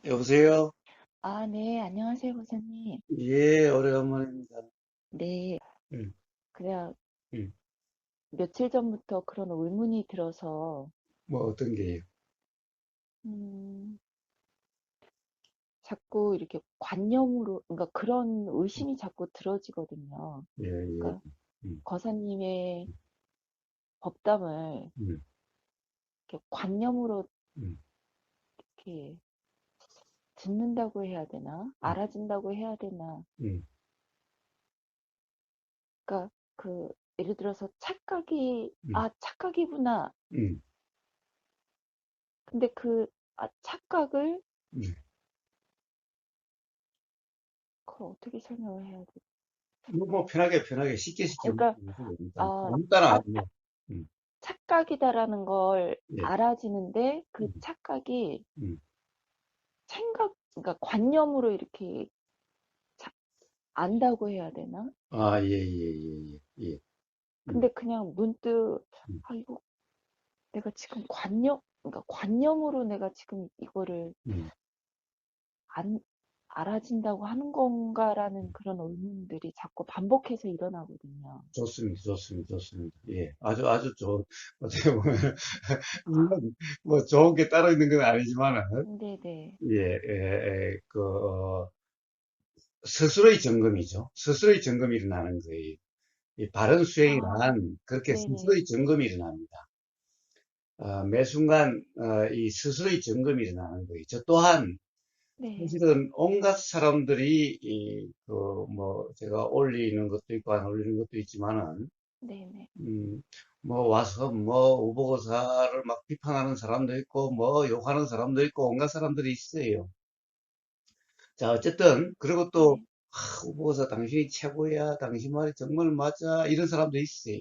여보세요? 아, 네, 안녕하세요, 고사님. 예, 오래간만입니다. 네, 음, 그냥 음. 며칠 전부터 그런 의문이 들어서, 뭐 어떤 게요? 음, 자꾸 이렇게 관념으로, 그러니까 그런 음, 의심이 자꾸 들어지거든요. 예, 예. 그러니까 음, 거사님의 법담을 음, 이렇게 관념으로 음, 이렇게 듣는다고 해야 되나? 음, 알아진다고 해야 되나? 음, 그러니까 그, 예를 들어서 착각이, 음, 아, 착각이구나. 음, 근데 그, 아, 착각을, 음. 그걸 어떻게 설명을 해야 돼? 뭐 편하게 쉽게 그러니까 말씀하셔도 됩니다. 어, 아무 따라 아, 뭐, 음, 착각이다라는 걸 예, 알아지는데 그 음, 착각이 음. 그러니까 관념으로 이렇게 자- 안다고 해야 되나? 아, 예, 예, 예, 예, 예. 음, 근데 그냥 문득, 음, 아, 이거 내가 지금 그러니까 관념으로 내가 지금 이거를 음. 안, 알아진다고 하는 건가라는 그런 의문들이 자꾸 반복해서 일어나거든요. 좋습니다. 예, 아주 좋은, 어떻게 보면, 물론, 뭐 좋은 게 따로 있는 건 아니지만은, 네네. 예, 스스로의 점검이죠. 스스로의 점검이 일어나는 거예요. 이 바른 아, 수행이란 그렇게 네네. 스스로의 점검이 일어납니다. 매 순간 이 스스로의 점검이 일어나는 거예요. 저 또한 네. 사실은 온갖 사람들이 제가 올리는 것도 있고 안 올리는 것도 있지만은 네네. 음, 뭐 와서 뭐 우보고사를 막 비판하는 사람도 있고 뭐 욕하는 사람도 있고 온갖 사람들이 있어요. 자, 어쨌든, 그리고 또, 네. 우보사 당신이 최고야, 당신 말이 정말 맞아, 이런 사람도 있어요.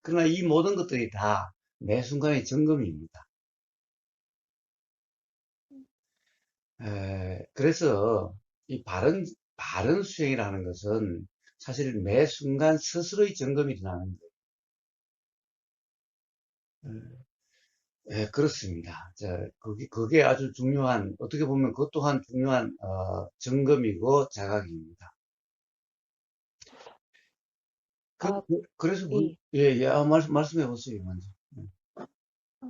그러나 이 모든 것들이 다 매 순간의 점검입니다. 그래서 이 바른 수행이라는 것은 사실 매 순간 스스로의 점검이 일어나는 거예요. 그렇습니다. 자, 그게 아주 중요한, 어떻게 보면 그것 또한 중요한, 점검이고 자각입니다. 아, 그래서, 예. 예, 말씀해 보세요, 먼저. 어,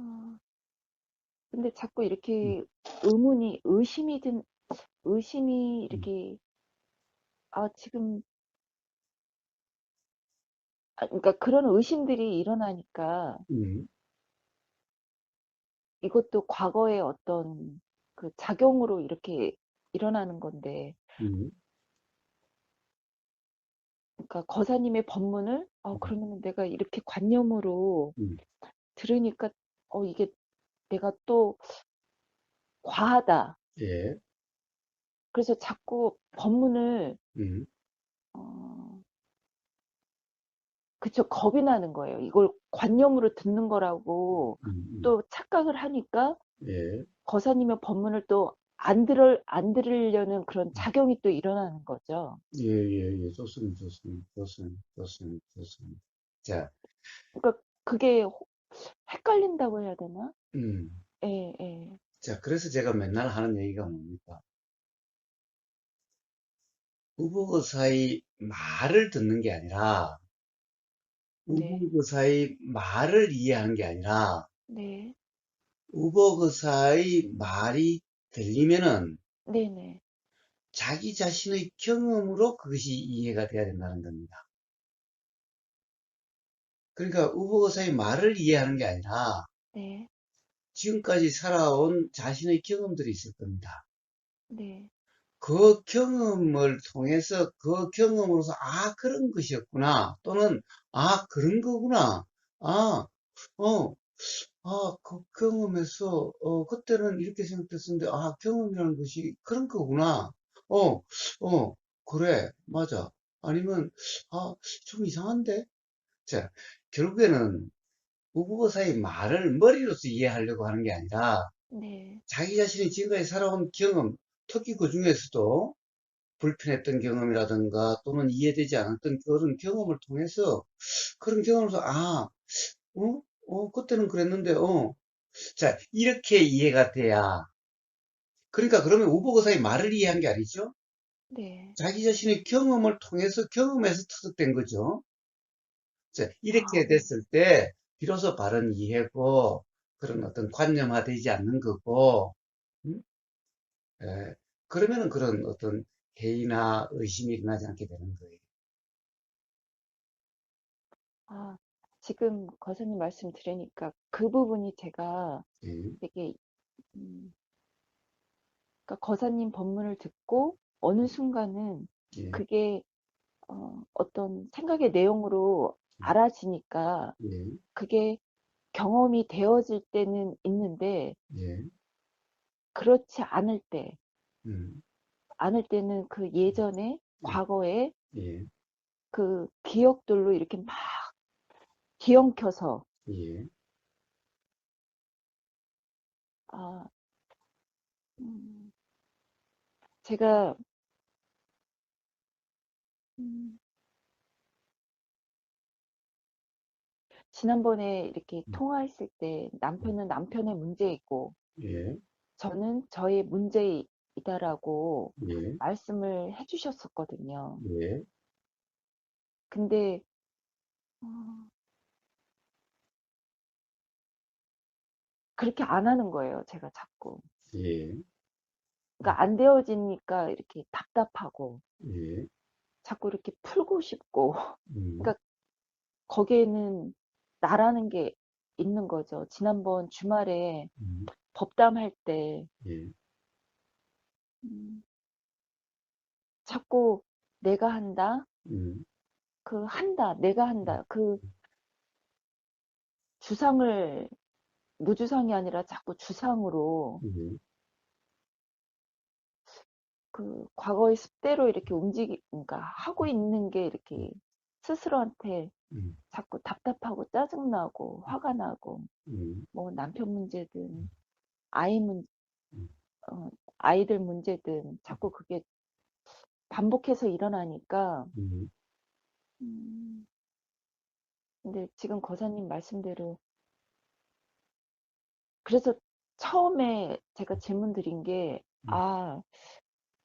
근데 자꾸 음, 이렇게 의심이 음, 이렇게, 아, 지금, 아, 그러니까 그런 의심들이 일어나니까 음, 이것도 과거의 어떤 그 작용으로 이렇게 일어나는 건데, 음, 그러니까 거사님의 법문을, 음, 그러면 내가 이렇게 관념으로 음, 들으니까, 이게 내가 또 과하다. 예, 그래서 자꾸 법문을, 음, 어, 그쵸. 겁이 나는 거예요. 이걸 관념으로 듣는 거라고 음, 또 착각을 하니까 예, 거사님의 법문을 또 안 들으려는 그런 작용이 또 일어나는 거죠. 좋습니다. 자, 그러니까 그게 헷갈린다고 해야 되나? 음, 예, 예. 자, 그래서 제가 맨날 하는 얘기가 뭡니까? 우보사의 말을 듣는 게 아니라, 네, 우보사의 말을 이해하는 게 아니라, 네, 우보사의 말이 들리면은 네네. 자기 자신의 경험으로 그것이 이해가 돼야 된다는 겁니다. 그러니까 우보사의 말을 이해하는 게 아니라, 네, 지금까지 살아온 자신의 경험들이 있을 겁니다. 네, 그 경험을 통해서 그 경험으로서 그런 것이었구나 또는 그런 거구나 아, 어, 그 경험에서 그때는 이렇게 생각했었는데 경험이라는 것이 그런 거구나 어, 그래 맞아 아니면 좀 이상한데 자 결국에는 부부사의 말을 머리로서 이해하려고 하는 게 아니라 네, 자기 자신이 지금까지 살아온 경험 특히 그 중에서도 불편했던 경험이라든가 또는 이해되지 않았던 그런 경험을 통해서 그런 경험에서 그때는 그랬는데 자 이렇게 이해가 돼야 그러니까 그러면 우보거사의 말을 이해한 게 아니죠. 네. 자기 자신의 경험을 통해서 경험에서 터득된 거죠. 자, 아, 이렇게 됐을 때 비로소 바른 이해고 그런 어떤 관념화되지 않는 거고, 음? 예, 그러면은 그런 어떤 회의나 의심이 일어나지 않게 되는 거예요. 아, 지금 거사님 말씀 들으니까 그 부분이 제가 예, 되게, 음, 그러니까 거사님 법문을 듣고 어느 순간은 예, 그게 어떤 생각의 내용으로 알아지니까 예, 그게 경험이 되어질 때는 있는데 예, 그렇지 않을 때, 음, 않을 때는 그 예전에 예, 과거에 예, 그 기억들로 이렇게 막 뒤엉켜서 예, 아, 음, 제가 음, 지난번에 이렇게 통화했을 때 남편은 남편의 문제 있고 예, 저는 저의 문제이다라고 예, 말씀을 해주셨었거든요. 예, 근데 어, 그렇게 안 하는 거예요, 제가 자꾸. 예, 그러니까 안 되어지니까 이렇게 답답하고 예, 자꾸 이렇게 풀고 싶고 음, 그러니까 거기에는 나라는 게 있는 거죠. 지난번 주말에 음, 법담할 때 예, 음, 자꾸 내가 한다, 음, 그 한다, 내가 한다, 그 주상을 무주상이 아니라 자꾸 주상으로 예, 그 과거의 습대로 이렇게 그러니까 하고 있는 게 이렇게 스스로한테 음, 자꾸 답답하고 짜증나고 화가 나고 음, 뭐 남편 문제든 아이 문, 음, 어, 아이들 문제든 자꾸 그게 반복해서 일어나니까 음, 음, 근데 지금 거사님 말씀대로 그래서 처음에 제가 질문 드린 게 음, 아,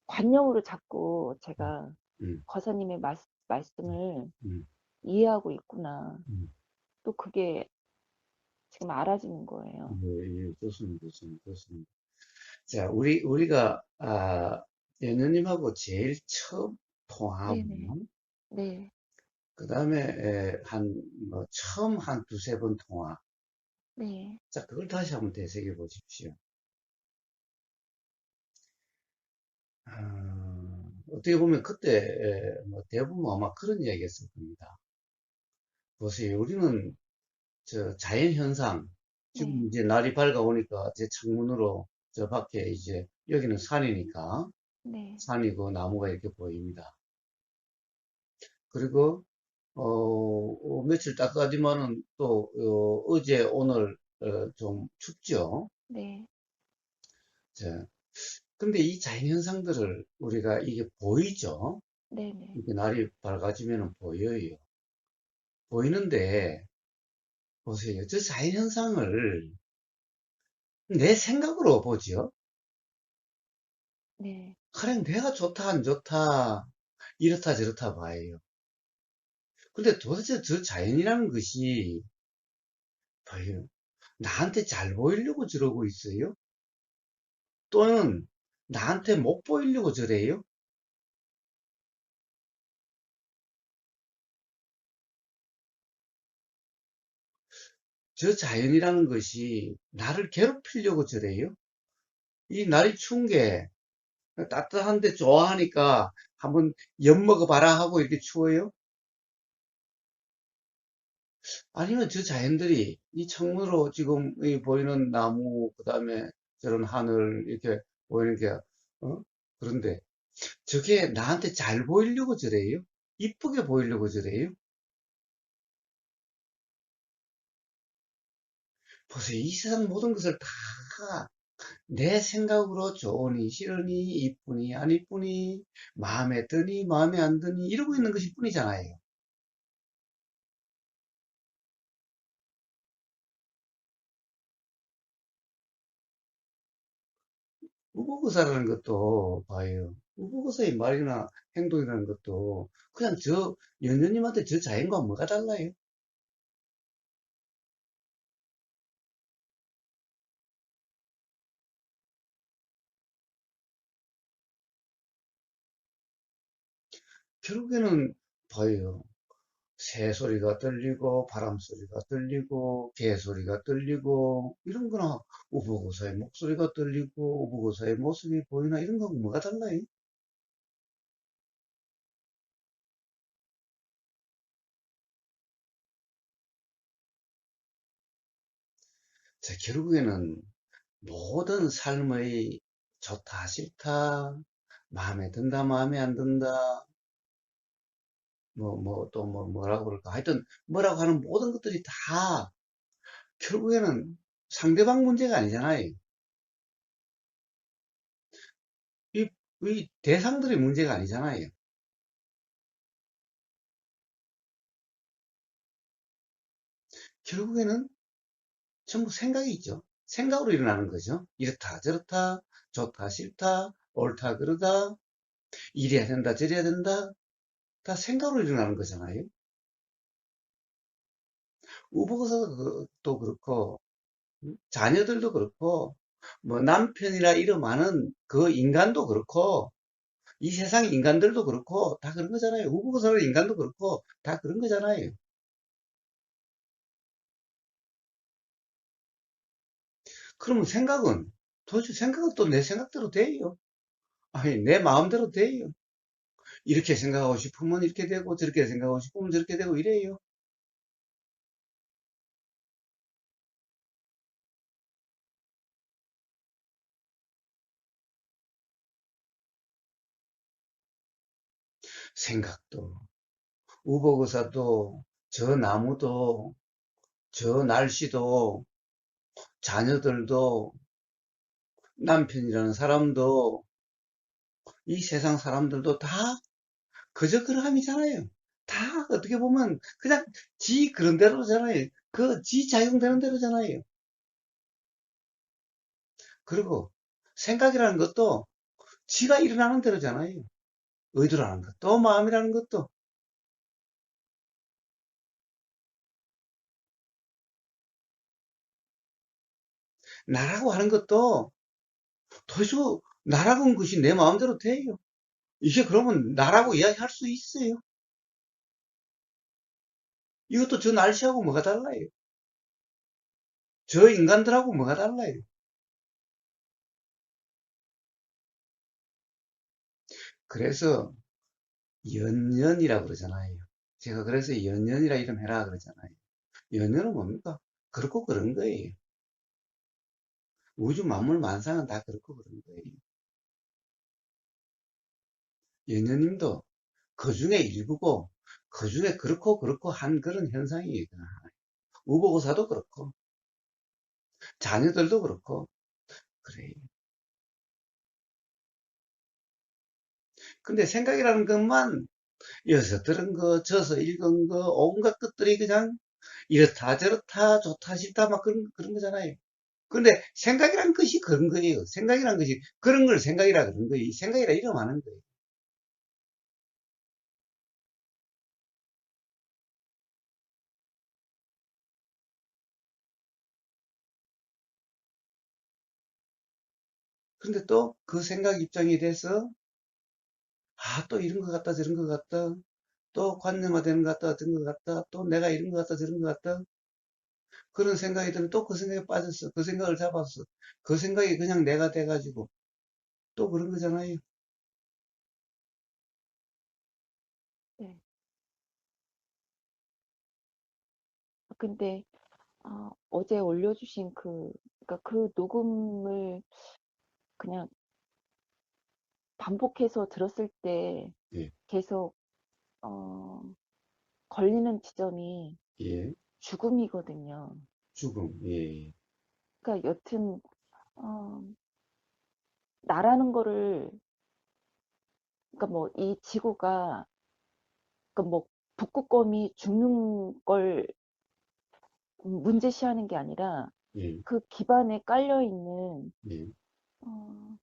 관념으로 자꾸 제가 음, 거사님의 말씀을 음, 이해하고 있구나. 음. 또 그게 지금 알아지는 거예요. 예, 예, 좋습니다, 좋습니다, 좋습니다. 자, 우리가, 예수님하고 제일 처음 네네. 통화하고, 네. 그 다음에, 처음 한 두세 번 통화. 네. 자, 그걸 다시 한번 되새겨 보십시오. 어떻게 보면 그때, 뭐 대부분 아마 그런 이야기 했을 겁니다. 보세요. 우리는 저 자연현상, 지금 네. 이제 날이 밝아오니까 제 창문으로 저 밖에 이제, 여기는 산이니까, 네. 산이고 나무가 이렇게 보입니다. 그리고 며칠 따뜻하지만은 또 어제 오늘 좀 춥죠. 네. 자, 근데 이 자연현상들을 우리가 이게 보이죠. 네네. 이렇게 날이 밝아지면 보여요. 보이는데 보세요. 저 자연현상을 내 생각으로 보죠. 네. 그냥 내가 좋다 안 좋다 이렇다 저렇다 봐요. 근데 도대체 저 자연이라는 것이 봐요. 나한테 잘 보이려고 저러고 있어요? 또는 나한테 못 보이려고 저래요? 저 자연이라는 것이 나를 괴롭히려고 저래요? 이 날이 추운 게 따뜻한데 좋아하니까 한번 엿먹어 봐라 하고 이렇게 추워요? 아니면 저 자연들이 이 창문으로 지금 이 보이는 나무, 그 다음에 저런 하늘 이렇게 보이는 게, 그런데 저게 나한테 잘 보이려고 저래요? 이쁘게 보이려고 저래요? 보세요. 이 세상 모든 것을 다 내 생각으로 좋으니 싫으니 이쁘니 안 이쁘니 마음에 드니 마음에 안 드니 이러고 있는 것이 뿐이잖아요. 우보고사라는 것도 봐요. 우보고사의 말이나 행동이라는 것도 그냥 저 연녀님한테 저 자연과 뭐가 달라요? 결국에는 봐요. 새 소리가 들리고 바람 소리가 들리고 개 소리가 들리고 이런 거나 우보고사의 목소리가 들리고 우보고사의 모습이 보이나 이런 거하고 뭐가 달라요? 자, 결국에는 모든 삶의 좋다 싫다 마음에 든다 마음에 안 든다 또 뭐라고 그럴까 하여튼 뭐라고 하는 모든 것들이 다 결국에는 상대방 문제가 아니잖아요. 이, 이 대상들의 문제가 아니잖아요. 결국에는 전부 생각이 있죠. 생각으로 일어나는 거죠. 이렇다 저렇다 좋다 싫다 옳다 그르다 이래야 된다 저래야 된다 다 생각으로 일어나는 거잖아요. 우보가도 그렇고 자녀들도 그렇고 뭐 남편이나 이런 많은 그 인간도 그렇고 이 세상 인간들도 그렇고 다 그런 거잖아요. 우보고사의 인간도 그렇고 다 그런 거잖아요. 그러면 생각은 도대체 생각은 또 내 생각대로 돼요. 아니 내 마음대로 돼요. 이렇게 생각하고 싶으면 이렇게 되고 저렇게 생각하고 싶으면 저렇게 되고 이래요. 생각도 우보고사도 저 나무도 저 날씨도 자녀들도 남편이라는 사람도 이 세상 사람들도 다 그저 그러함이잖아요. 다 어떻게 보면 그냥 지 그런 대로잖아요. 그 지 작용되는 대로잖아요. 그리고 생각이라는 것도 지가 일어나는 대로잖아요. 의도라는 것도 마음이라는 것도 나라고 하는 것도 도대체 나라고 하는 것이 내 마음대로 돼요. 이게 그러면 나라고 이야기할 수 있어요. 이것도 저 날씨하고 뭐가 달라요? 저 인간들하고 뭐가 달라요? 그래서 연년이라고 그러잖아요. 제가 그래서 연년이라 이름 해라 그러잖아요. 연년은 뭡니까? 그렇고 그런 거예요. 우주 만물 만상은 다 그렇고 그런 거예요. 연년님도 그 중에 일부고 그 중에 그렇고 그렇고 한 그런 현상이에요. 우보고사도 그렇고 자녀들도 그렇고 그래요. 근데 생각이라는 것만 여기서 들은 거 저서 읽은 거 온갖 것들이 그냥 이렇다 저렇다 좋다 싫다 막 그런 거잖아요. 근데 생각이란 것이 그런 거예요. 생각이란 것이 그런 걸 생각이라 그런 거예요. 생각이라 이름하는 거예요. 근데 또 그 생각 입장이 돼서 또 이런 것 같다 저런 것 같다 또 관념화되는 것 같다 어떤 것 같다 또 내가 이런 것 같다 저런 것 같다 그런 생각이 들면 또 그 생각에 빠졌어 그 생각을 잡았어 그 생각이 그냥 내가 돼가지고 또 그런 거잖아요. 네. 근데 어제 올려주신 그러니까 그 녹음을 그냥 반복해서 들었을 때 예, 계속 어, 걸리는 지점이 예, 죽음이거든요. 죽음, 예, 그러니까 여튼 어, 나라는 거를 그러니까 뭐 이 지구가 그러니까 뭐 북극곰이 죽는 걸 문제시하는 게 아니라 예, 그 기반에 깔려 있는 예, 어,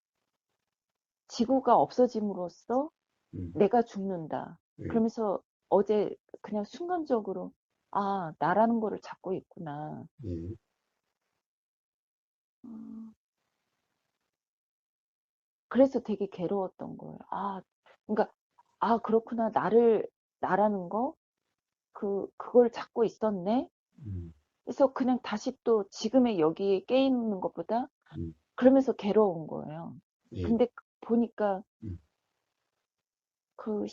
지구가 없어짐으로써 음, 내가 죽는다. 예, 그러면서 어제 그냥 순간적으로 아, 나라는 거를 찾고 있구나. 예, 음, 그래서 되게 괴로웠던 거예요. 아, 그러니까 아, 그렇구나. 나라는 거 그걸 찾고 있었네. 음, 그래서 그냥 다시 또 지금의 여기에 깨 있는 것보다 음, 그러면서 괴로운 거예요. 예, 근데 보니까 음, 그 음,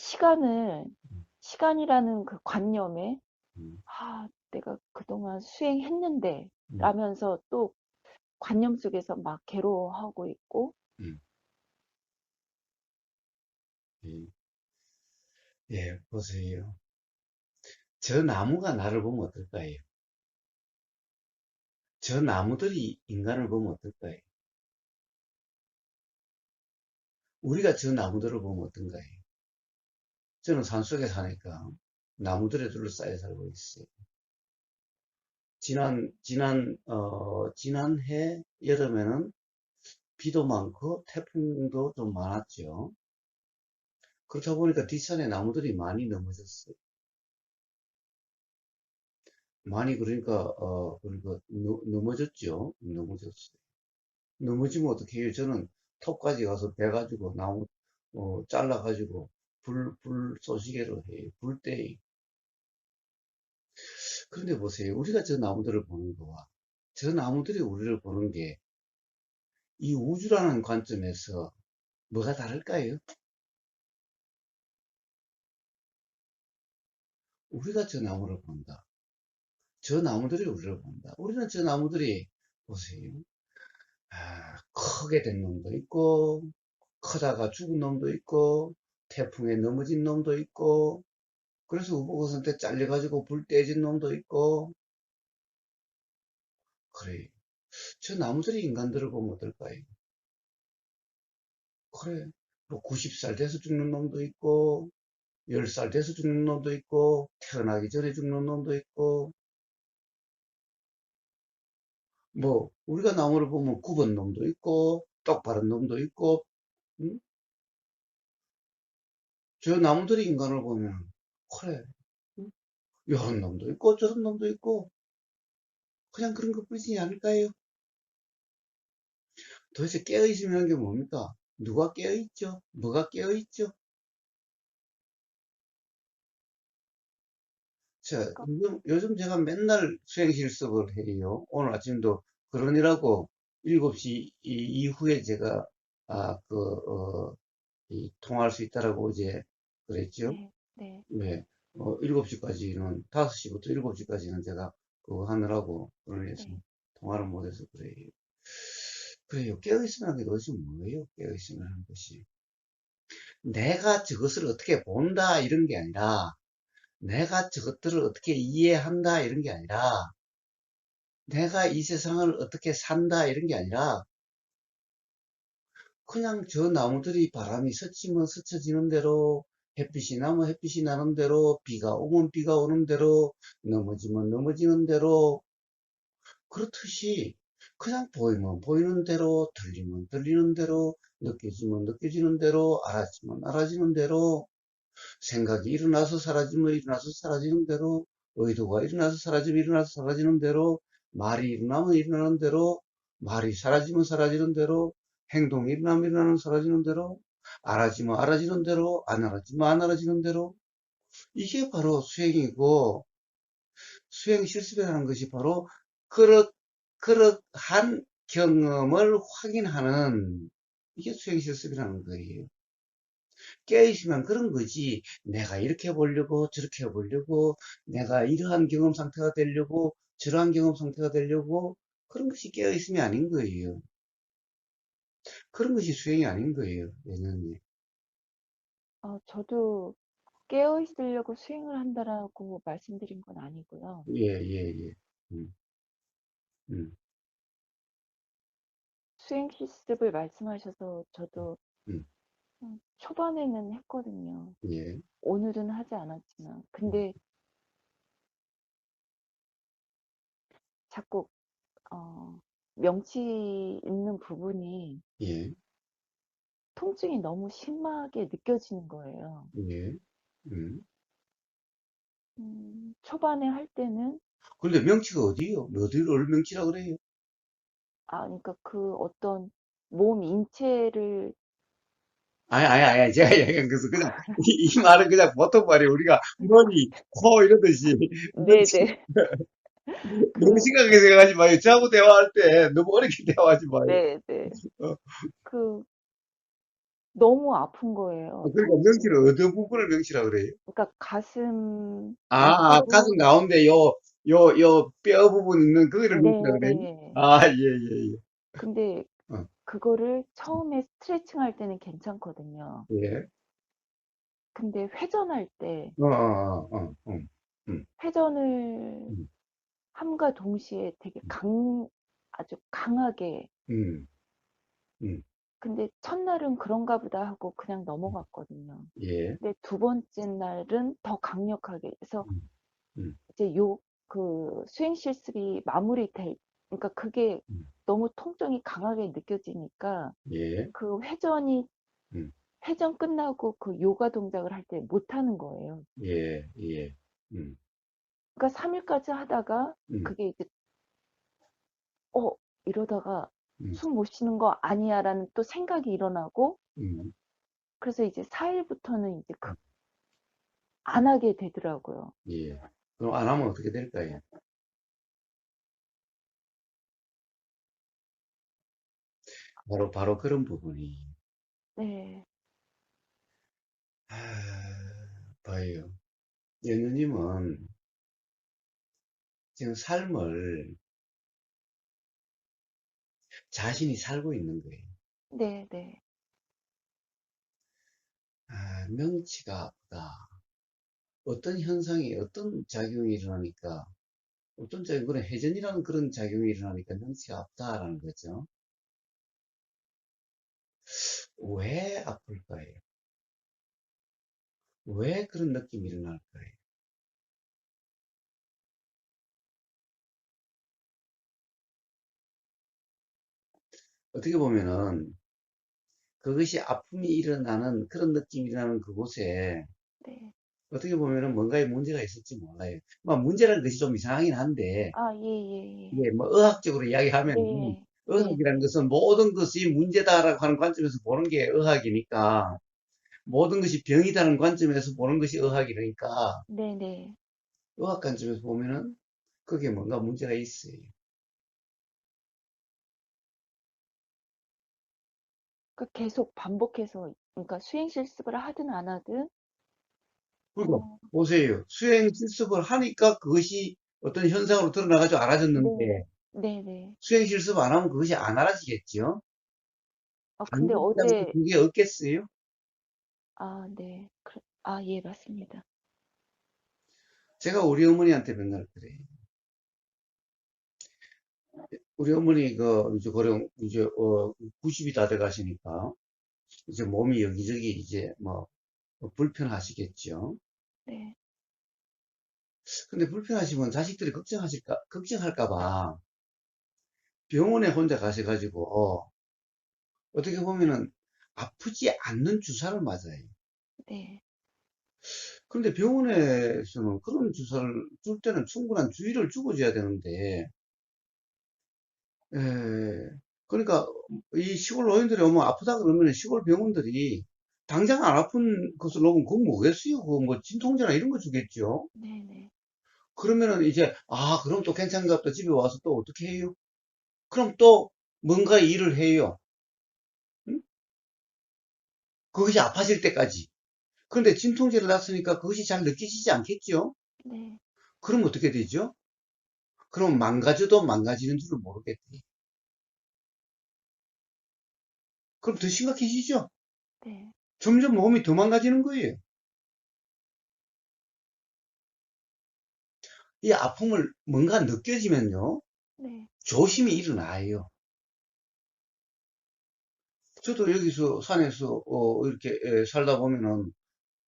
시간이라는 그 관념에 음, 아, 내가 그동안 수행했는데 음, 라면서 또 관념 속에서 막 괴로워하고 있고, 음, 예, 예, 보세요. 저 나무가 나를 보면 어떨까요? 저 나무들이 인간을 보면 어떨까요? 우리가 저 나무들을 보면 어떤가요? 저는 산속에 사니까 나무들에 둘러싸여 살고 있어요. 지난해 여름에는 비도 많고 태풍도 좀 많았죠. 그렇다 보니까 뒷산에 나무들이 많이 넘어졌어요. 많이 그러니까 넘어졌죠. 넘어졌어요. 넘어지면 어떻게 해요? 저는 톱까지 가서 베 가지고 나무 잘라 가지고 불 쏘시개로 해요. 불때. 그런데 보세요. 우리가 저 나무들을 보는 거와 저 나무들이 우리를 보는 게 이 우주라는 관점에서 뭐가 다를까요? 우리가 저 나무를 본다. 저 나무들이 우리를 본다. 우리는 저 나무들이 보세요. 크게 된 놈도 있고, 크다가 죽은 놈도 있고, 태풍에 넘어진 놈도 있고, 그래서 우보고선 때 잘려가지고 불 떼진 놈도 있고, 그래. 저 나무들이 인간들을 보면 어떨까요? 그래. 뭐 90살 돼서 죽는 놈도 있고, 10살 돼서 죽는 놈도 있고, 태어나기 전에 죽는 놈도 있고, 뭐, 우리가 나무를 보면 굽은 놈도 있고, 똑바른 놈도 있고, 응? 저 나무들이 인간을 보면, 그래. 응? 이런 놈도 있고, 저런 놈도 있고, 그냥 그런 것뿐이지 않을까요? 도대체 깨어있으면 게 뭡니까? 누가 깨어있죠? 뭐가 깨어있죠? 자, 그러니까 요즘 제가 맨날 수행 실습을 해요. 오늘 아침도 그러느라고 7시 이후에 제가, 통화할 수 있다라고 이제 그랬죠. 네, 네, 네. 7시까지는, 5시부터 7시까지는 제가 그거 하느라고 그걸 해서 네. 통화를 못해서 그래요. 그래요. 깨어있으면 하는 게 도대체 뭐예요? 깨어있으면 하는 것이. 내가 저것을 어떻게 본다, 이런 게 아니라, 내가 저것들을 어떻게 이해한다, 이런 게 아니라, 내가 이 세상을 어떻게 산다, 이런 게 아니라, 그냥 저 나무들이 바람이 스치면 스쳐지는 대로, 햇빛이 나면 햇빛이 나는 대로, 비가 오면 비가 오는 대로, 넘어지면 넘어지는 대로, 그렇듯이 그냥 보이면 보이는 대로, 들리면 들리는 대로, 느껴지면 느껴지는 대로, 알아지면 알아지는 대로, 생각이 일어나서 사라지면 일어나서 사라지는 대로, 의도가 일어나서 사라지면 일어나서 사라지는 대로, 말이 일어나면 일어나는 대로, 말이 사라지면 사라지는 대로, 행동이 일어나면 일어나는 사라지는 대로, 알아지면 알아지는 대로, 안 알아지면 안 알아지는 대로, 이게 바로 수행이고, 수행 실습이라는 것이 바로 그러한 경험을 확인하는, 이게 수행 실습이라는 거예요. 깨어있으면 그런 거지. 내가 이렇게 보려고 저렇게 보려고, 내가 이러한 경험 상태가 되려고 저러한 경험 상태가 되려고, 그런 것이 깨어있음이 아닌 거예요. 그런 것이 수행이 아닌 거예요. 왜냐면 저도 깨어 있으려고 수행을 한다라고 말씀드린 건 아니고요. 예예예. 음, 음, 수행 실습을 말씀하셔서 저도 음, 초반에는 했거든요. 예, 오늘은 하지 않았지만. 음, 근데 자꾸, 어, 명치 있는 부분이 예, 통증이 너무 심하게 느껴지는 거예요. 예. 음. 초반에 할 때는 근데 명치가 어디요? 어디를 명치라 그래요? 그러니까 그 어떤 몸 인체를 아니, 제가 얘기한 것은 그냥, 이 말은 그냥 보통 말이에요. 우리가 머리, 코 이러듯이, 명치, 네네. 너무 그 심각하게 생각하지 마요. 저하고 대화할 때 너무 어렵게 대화하지 마요. 네네. 어, 그 너무 아픈 거예요. 그러니까 명치를 어느 부분을 명치라 그래요? 그러니까 가슴 가슴 밑으로 가운데 요 뼈 부분 있는 거기를 명치라 그래요? 네. 예. 근데 어, 그거를 처음에 스트레칭 할 때는 괜찮거든요. 예. 근데 회전할 때 음, 회전을 음, 함과 동시에 되게 아주 강하게 음, 음, 근데 첫날은 그런가 보다 하고 그냥 넘어갔거든요. 예. 근데 두 번째 날은 더 강력하게 해서 음, 음, 이제 그 수행 실습이 마무리될 그러니까 그게 음, 너무 통증이 강하게 느껴지니까 예. 그 회전이 음, 회전 끝나고 그 요가 동작을 할 때 못하는 거예요. 예. 음, 그러니까 3일까지 하다가 음, 그게 이제 어 이러다가 음, '숨 못 쉬는 거 아니야.'라는 또 생각이 일어나고 음, 그래서 이제 4일부터는 이제 음, 안 하게 되더라고요. 예. 그럼 안 하면 어떻게 될까요? 바로 그런 부분이. 네. 아, 봐요. 연우님은 지금 삶을 자신이 살고 있는 거예요. 네네. 명치가 아프다. 어떤 현상이, 어떤 작용이 일어나니까, 어떤 작용, 그런 회전이라는 그런 작용이 일어나니까 명치가 아프다라는 거죠. 왜 아플까요? 왜 그런 느낌이 일어날까요? 어떻게 보면은 그것이 아픔이 일어나는 그런 느낌이 일어나는 그곳에 네. 어떻게 보면은 뭔가의 문제가 있을지 몰라요. 뭐 문제라는 것이 좀 이상하긴 한데 예예예. 이게 뭐 의학적으로 이야기하면 네. 의학이라는 네네. 것은 모든 것이 문제다라고 하는 관점에서 보는 게 의학이니까 모든 것이 병이다는 관점에서 보는 것이 의학이니까 네네. 의학 관점에서 보면은 그게 뭔가 문제가 있어요. 그러니까 계속 반복해서 그러니까 수행 실습을 하든 안 하든 그리고 어 보세요. 수행 실습을 하니까 그것이 어떤 현상으로 드러나가지고 네. 알아졌는데 네네. 수행 실습 안 하면 그것이 안 알아지겠죠? 근데 당장 어제 그게 없겠어요? 네. 예 맞습니다. 제가 우리 어머니한테 맨날 그래요. 우리 어머니 이제 고령 이제 90이 다 돼 가시니까 이제 몸이 여기저기 이제 뭐 불편하시겠죠. 네. 근데 불편하시면 자식들이 걱정할까 봐 병원에 혼자 가셔가지고 어떻게 보면은 아프지 않는 주사를 맞아요. 네. 그런데 병원에서는 그런 주사를 줄 때는 충분한 주의를 주고 줘야 되는데, 에, 그러니까 이 시골 노인들이 오면 아프다 그러면 시골 병원들이 당장 안 아픈 것을 놓으면 그거 뭐겠어요? 그거 뭐 진통제나 이런 거 주겠죠? 네네. 그러면은 이제, 그럼 또 괜찮은가 보다 집에 와서 또 어떻게 해요? 그럼 또 뭔가 일을 해요. 응? 그것이 아파질 때까지. 그런데 진통제를 놨으니까 그것이 잘 느껴지지 않겠죠? 네. 그럼 어떻게 되죠? 그럼 망가져도 망가지는 줄을 모르겠대. 그럼 더 심각해지죠? 네. 점점 몸이 더 망가지는 거예요. 이 아픔을 뭔가 느껴지면요, 네. 조심히 일어나요. 저도 여기서 산에서 이렇게 살다 보면은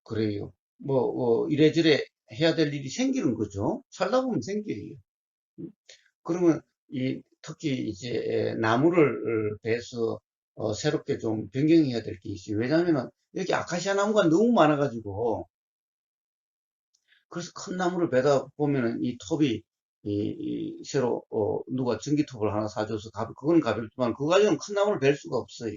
그래요. 이래저래 해야 될 일이 생기는 거죠. 살다 보면 생겨요. 그러면 특히 이제 나무를 베서 새롭게 좀 변경해야 될 게 있어요. 왜냐하면은 여기 아카시아 나무가 너무 많아가지고 그래서 큰 나무를 베다 보면은 이 톱이 새로 누가 전기톱을 하나 사줘서 그거는 가볍지만 그 가지고는 큰 나무를 벨 수가 없어요.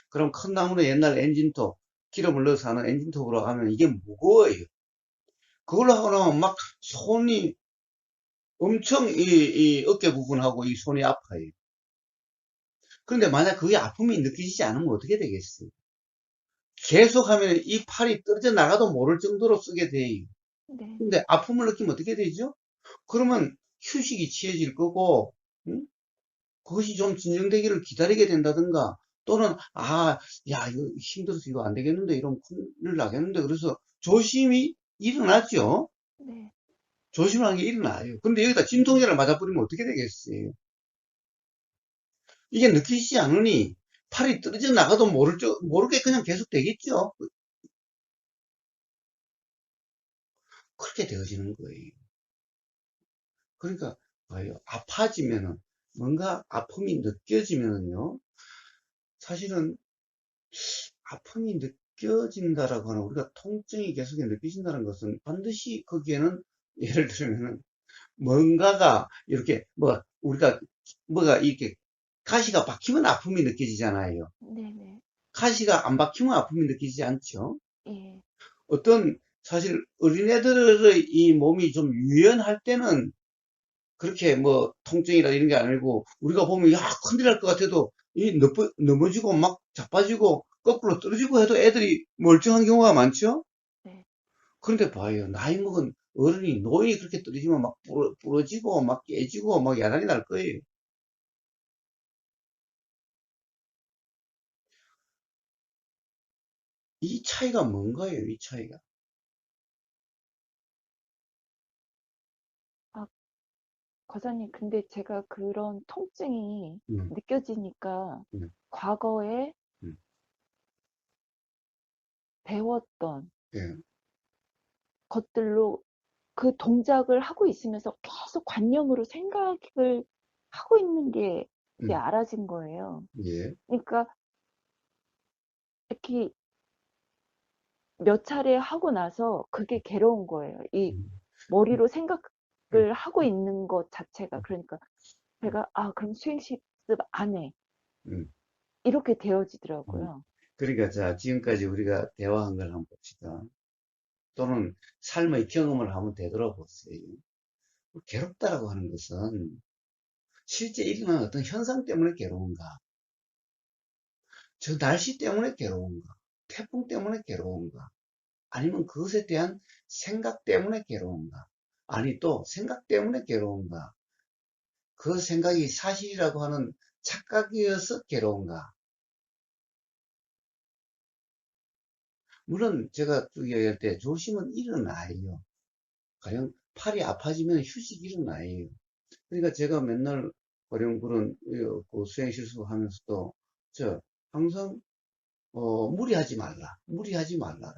그럼 큰 나무는 옛날 엔진톱 기름을 넣어서 하는 엔진톱으로 하면 이게 무거워요. 그걸로 하고 나면 막 손이 엄청 이 어깨 부분하고 이 손이 아파요. 그런데 만약 그게 아픔이 느껴지지 않으면 어떻게 되겠어요? 계속하면 이 팔이 떨어져 나가도 모를 정도로 쓰게 돼요. 네, 근데 아픔을 느끼면 어떻게 되죠? 그러면 휴식이 취해질 거고, 응? 그것이 좀 진정되기를 기다리게 된다든가, 또는, 야, 이거 힘들어서 이거 안 되겠는데, 이러면 큰일 나겠는데, 그래서 조심이 일어나죠? 네. 조심하는 게 일어나요. 근데 여기다 진통제를 맞아버리면 어떻게 되겠어요? 이게 느끼시지 않으니, 팔이 떨어져 나가도 모르게 그냥 계속 되겠죠? 그렇게 되어지는 거예요. 그러니까, 봐요. 아파지면은, 뭔가 아픔이 느껴지면은요, 사실은 아픔이 느껴진다라고 하는 우리가 통증이 계속 느껴진다는 것은 반드시 거기에는 예를 들면은 뭔가가 이렇게 우리가 뭐가 이렇게 가시가 박히면 아픔이 느껴지잖아요. 네네. 가시가 안 박히면 아픔이 느끼지 않죠. 예. 어떤 사실 어린애들의 이 몸이 좀 유연할 때는 그렇게 뭐 통증이나 이런 게 아니고 우리가 보면 야 큰일 날 것 같아도 넘어지고 막 자빠지고 거꾸로 떨어지고 해도 애들이 멀쩡한 경우가 많죠. 네. 그런데 봐요 나이 먹은 어른이 노인이 그렇게 떨어지면 막 부러지고 막 깨지고 막 야단이 날 거예요. 이 차이가 뭔가요? 이 차이가. 아, 과장님, 근데 제가 그런 통증이 음, 느껴지니까 음, 과거에 음, 배웠던 예, 것들로 그 동작을 하고 있으면서 계속 관념으로 생각을 하고 있는 게 그게 음, 알아진 거예요. 예, 그러니까 이렇게 몇 차례 하고 나서 그게 괴로운 거예요. 이 음, 머리로 음, 생각을 하고 있는 것 자체가. 그러니까 제가, 그럼 수행 실습 안 해. 음, 이렇게 음. 되어지더라고요. 그러니까 자 지금까지 우리가 대화한 걸 한번 봅시다. 또는 삶의 경험을 한번 되돌아보세요. 괴롭다라고 하는 것은 실제 일어나는 어떤 현상 때문에 괴로운가? 저 날씨 때문에 괴로운가? 태풍 때문에 괴로운가? 아니면 그것에 대한 생각 때문에 괴로운가? 아니 또 생각 때문에 괴로운가? 그 생각이 사실이라고 하는 착각이어서 괴로운가? 물론 제가 쭉 이야기할 때 조심은 일어나요. 가령 팔이 아파지면 휴식이 일어나요. 그러니까 제가 맨날 가령 그런 그 수행 실수하면서도 저 항상 무리하지 말라. 무리하지 말라.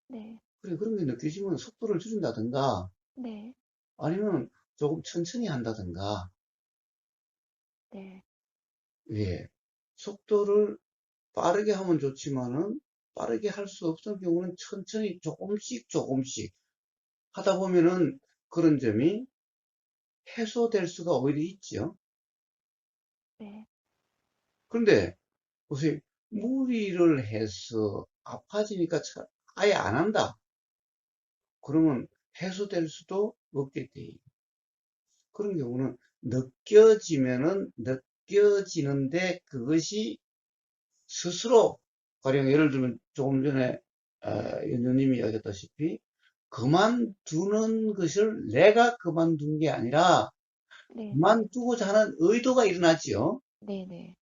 네, 그래, 그런 게 느껴지면 속도를 줄인다든가, 네, 아니면 조금 천천히 한다든가, 네, 예. 속도를 빠르게 하면 좋지만은, 빠르게 할 수 없을 경우는 천천히 조금씩 조금씩 하다 보면은 그런 점이 해소될 수가 오히려 있죠. 네, 그런데, 보세요. 무리를 해서 아파지니까 아예 안 한다. 그러면 해소될 수도 없게 돼요. 그런 경우는 느껴지는데 그것이 스스로 가령 예를 들면 조금 전에 연주님이 이야기했다시피 그만두는 것을 내가 그만둔 게 아니라 네, 네, 그만두고자 하는 의도가 일어나지요. 네, 네,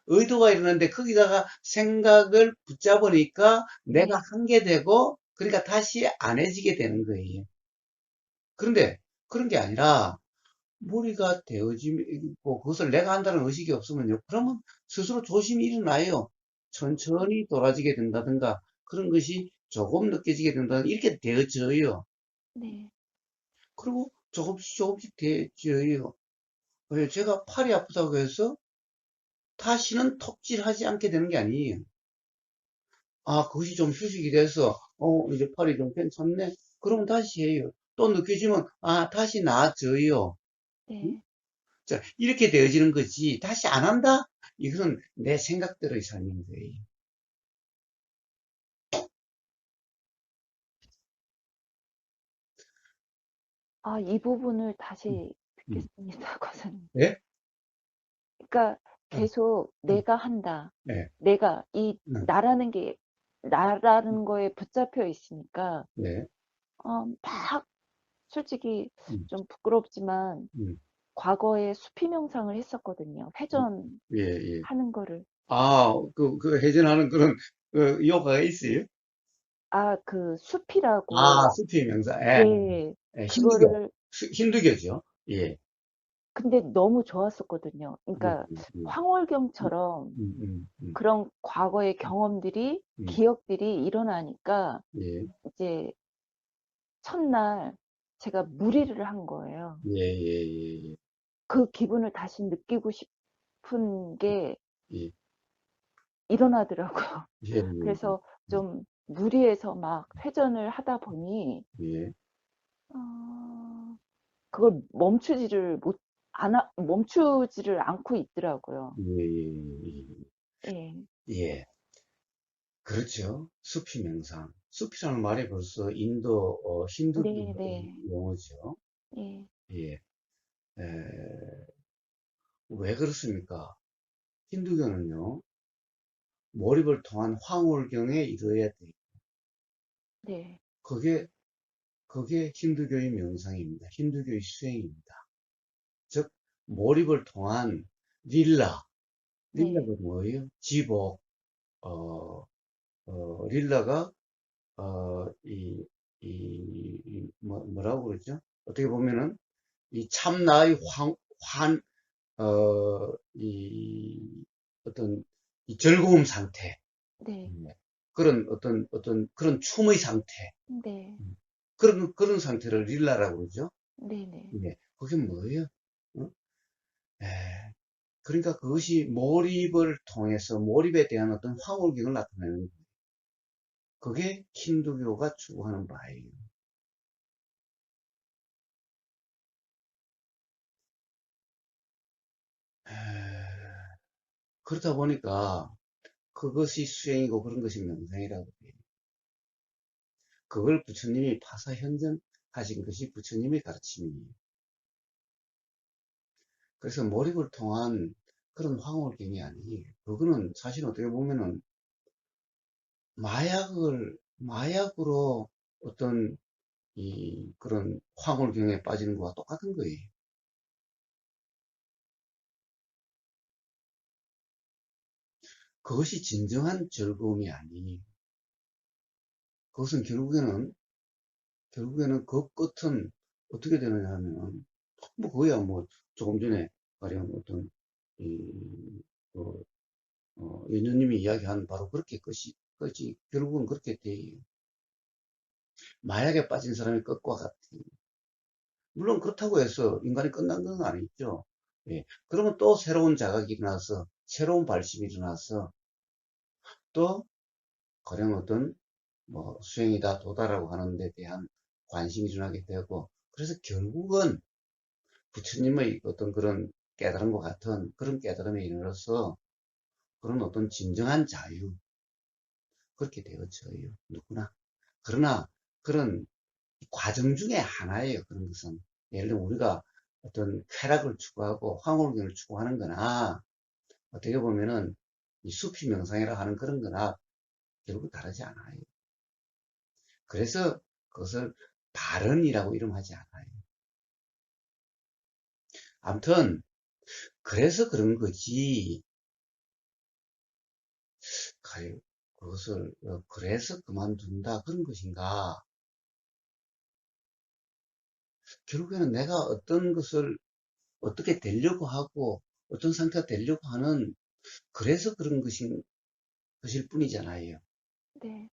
의도가 일어나는데 거기다가 생각을 붙잡으니까 내가 네, 한 게 되고 그러니까 다시 안 해지게 되는 거예요. 그런데 그런 게 아니라 무리가 되어지고 그것을 내가 한다는 의식이 없으면요. 그러면 스스로 조심이 일어나요. 천천히 돌아지게 된다든가 그런 것이 조금 느껴지게 된다 이렇게 되어져요. 네, 그리고 조금씩 조금씩 되어져요. 왜 제가 팔이 아프다고 해서 다시는 톱질하지 않게 되는 게 아니에요. 아, 그것이 좀 휴식이 돼서, 이제 팔이 좀 괜찮네? 그러면 다시 해요. 또 느껴지면, 아, 다시 나아져요. 응? 네. 자, 이렇게 되어지는 거지. 다시 안 한다? 이것은 내 생각대로의 삶인 거예요. 아, 이 부분을 음, 다시 음. 듣겠습니다, 과장님. 예? 그러니까 음, 계속 음, 내가 한다. 네, 내가 이 음, 나라는 거에 붙잡혀 있으니까 네, 막 솔직히 음, 좀 부끄럽지만 음, 과거에 수피 명상을 했었거든요. 회전하는 예, 예. 거를. 아, 그 회전하는 그런, 요가가 있어요? 그 아, 수피라고. 수피 명사, 예, 예. 예, 힌두교, 그거를 힌두교죠. 예. 근데 너무 좋았었거든요. 음, 그러니까 음, 음, 황홀경처럼 음. 그런 과거의 경험들이, 음, 기억들이 일어나니까 예, 이제 첫날 제가 무리를 한 거예요. 예, 예, 예, 그 기분을 다시 느끼고 싶은 게 예, 일어나더라고요. 예, 예, 그래서 좀 무리해서 막 회전을 하다 보니, 예, 어, 그걸 멈추지를 않고 있더라고요. 예, 예. 예. 그렇죠. 수피 명상. 수피라는 말이 벌써 인도, 힌두교 네, 네. 용어죠. 예. 예. 왜 그렇습니까? 힌두교는요, 몰입을 통한 황홀경에 이르러야 돼. 네. 그게, 그게 힌두교의 명상입니다. 힌두교의 수행입니다. 즉, 몰입을 통한 릴라. 네. 릴라가 뭐예요? 지복, 어, 릴라가, 뭐라고 그러죠? 어떻게 보면은, 이 참나의 이, 어떤, 이 즐거움 상태. 네. 네. 어떤 그런 춤의 상태. 네. 음. 그런 상태를 릴라라고 그러죠. 네네. 네. 그게 뭐예요? 어? 에, 그러니까 그것이 몰입을 통해서 몰입에 대한 어떤 황홀경을 나타내는 거예요. 그게 힌두교가 추구하는 바예요. 에, 그렇다 보니까 그것이 수행이고 그런 것이 명상이라고 해요. 그걸 부처님이 파사현전하신 것이 부처님의 가르침이에요. 그래서 몰입을 통한 그런 황홀경이 아니에요. 그거는 사실 어떻게 보면은 마약으로 어떤 그런 황홀경에 빠지는 거와 똑같은 거예요. 그것이 진정한 즐거움이 아니에요. 그것은 결국에는 그 끝은 어떻게 되느냐 하면, 뭐, 그거야 뭐, 조금 전에 가령 어떤, 이, 그, 연주님이 이야기한 바로 그렇게 끝이 결국은 그렇게 돼요. 마약에 빠진 사람의 끝과 같아요. 물론 그렇다고 해서 인간이 끝난 건 아니죠. 예. 그러면 또 새로운 자각이 일어나서, 새로운 발심이 일어나서, 또, 가령 어떤, 뭐, 수행이다, 도다라고 하는 데 대한 관심이 일어나게 되고, 그래서 결국은 부처님의 어떤 그런 깨달음과 같은 그런 깨달음에 이르러서 그런 어떤 진정한 자유, 그렇게 되어져요. 누구나. 그러나, 그런 과정 중에 하나예요. 그런 것은. 예를 들면 우리가 어떤 쾌락을 추구하고 황홀경을 추구하는 거나 어떻게 보면은 이 수피 명상이라 하는 그런 거나 결국 다르지 않아요. 그래서 그것을 발언이라고 이름하지 않아요. 아무튼 그래서 그런 거지. 그것을 그래서 그만둔다 그런 것인가? 결국에는 내가 어떤 것을 어떻게 되려고 하고 어떤 상태가 되려고 하는 그래서 그런 것일 뿐이잖아요. 네.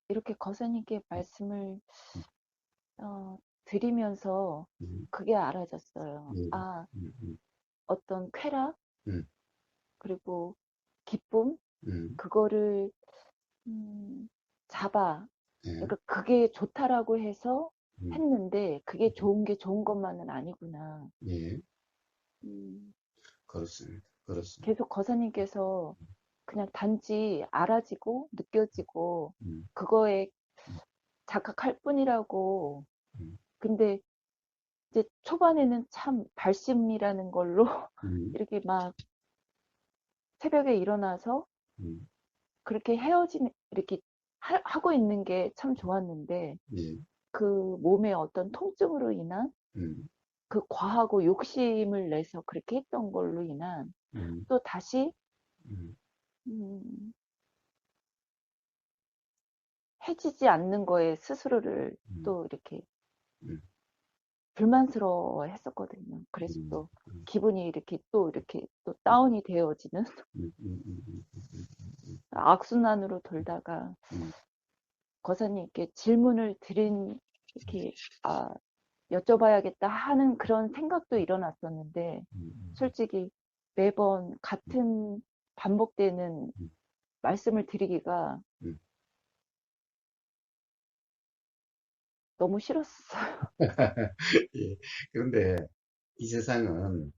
이렇게 거사님께 말씀을 들이면서 음, 그게 알아졌어요. 예, 아, 음, 음, 어떤 쾌락, 음, 그리고 기쁨, 음, 그거를, 음, 잡아. 예, 그러니까 그게 좋다라고 해서 음, 했는데, 그게 좋은 게 좋은 것만은 아니구나. 예, 음, 그렇습니다. 그렇습니다. 계속 거사님께서 그냥 단지 알아지고, 느껴지고, 음, 그거에 음, 자각할 뿐이라고. 음, 근데 이제 초반에는 참 발심이라는 걸로 음, 이렇게 막 새벽에 일어나서 음, 그렇게 이렇게 하고 있는 게 참 좋았는데, 예, 그 몸의 어떤 통증으로 인한 음, 그 과하고 욕심을 내서 그렇게 했던 걸로 인한 음, 또 다시, 음, 음, 해지지 않는 거에 스스로를 음, 또 이렇게 음, 불만스러워 했었거든요. 그래서 음, 또 음, 기분이 이렇게 또 다운이 되어지는 악순환으로 돌다가 음, 거사님께 질문을 이렇게, 아, 여쭤봐야겠다 하는 그런 생각도 일어났었는데, 음, 솔직히 매번 같은 반복되는 음, 말씀을 드리기가 음. 너무 싫었어요. 예. 그런데 이 세상은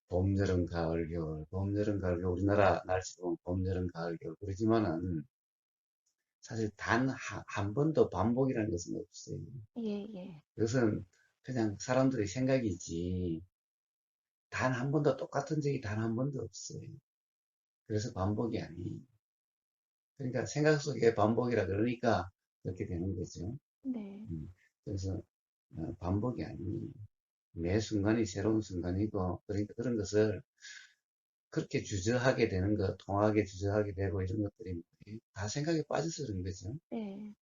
봄, 여름, 가을, 겨울, 봄, 여름, 가을, 겨울, 우리나라 날씨도 보면 봄, 여름, 가을, 겨울 그러지만은 사실 단 한 번도 반복이라는 것은 없어요. 예, 예. 그것은 그냥 사람들의 생각이지 단 한 번도 똑같은 적이 단 한 번도 없어요. 그래서 반복이 아니에요. 그러니까 생각 속에 반복이라 그러니까 그렇게 되는 거죠. 네, 그래서 반복이 아니에요. 매 순간이 새로운 순간이고 그러니까 그런 것을 그렇게 주저하게 되는 것, 통하게 주저하게 되고 이런 것들이 다 생각에 빠져서 그런 거죠. 네,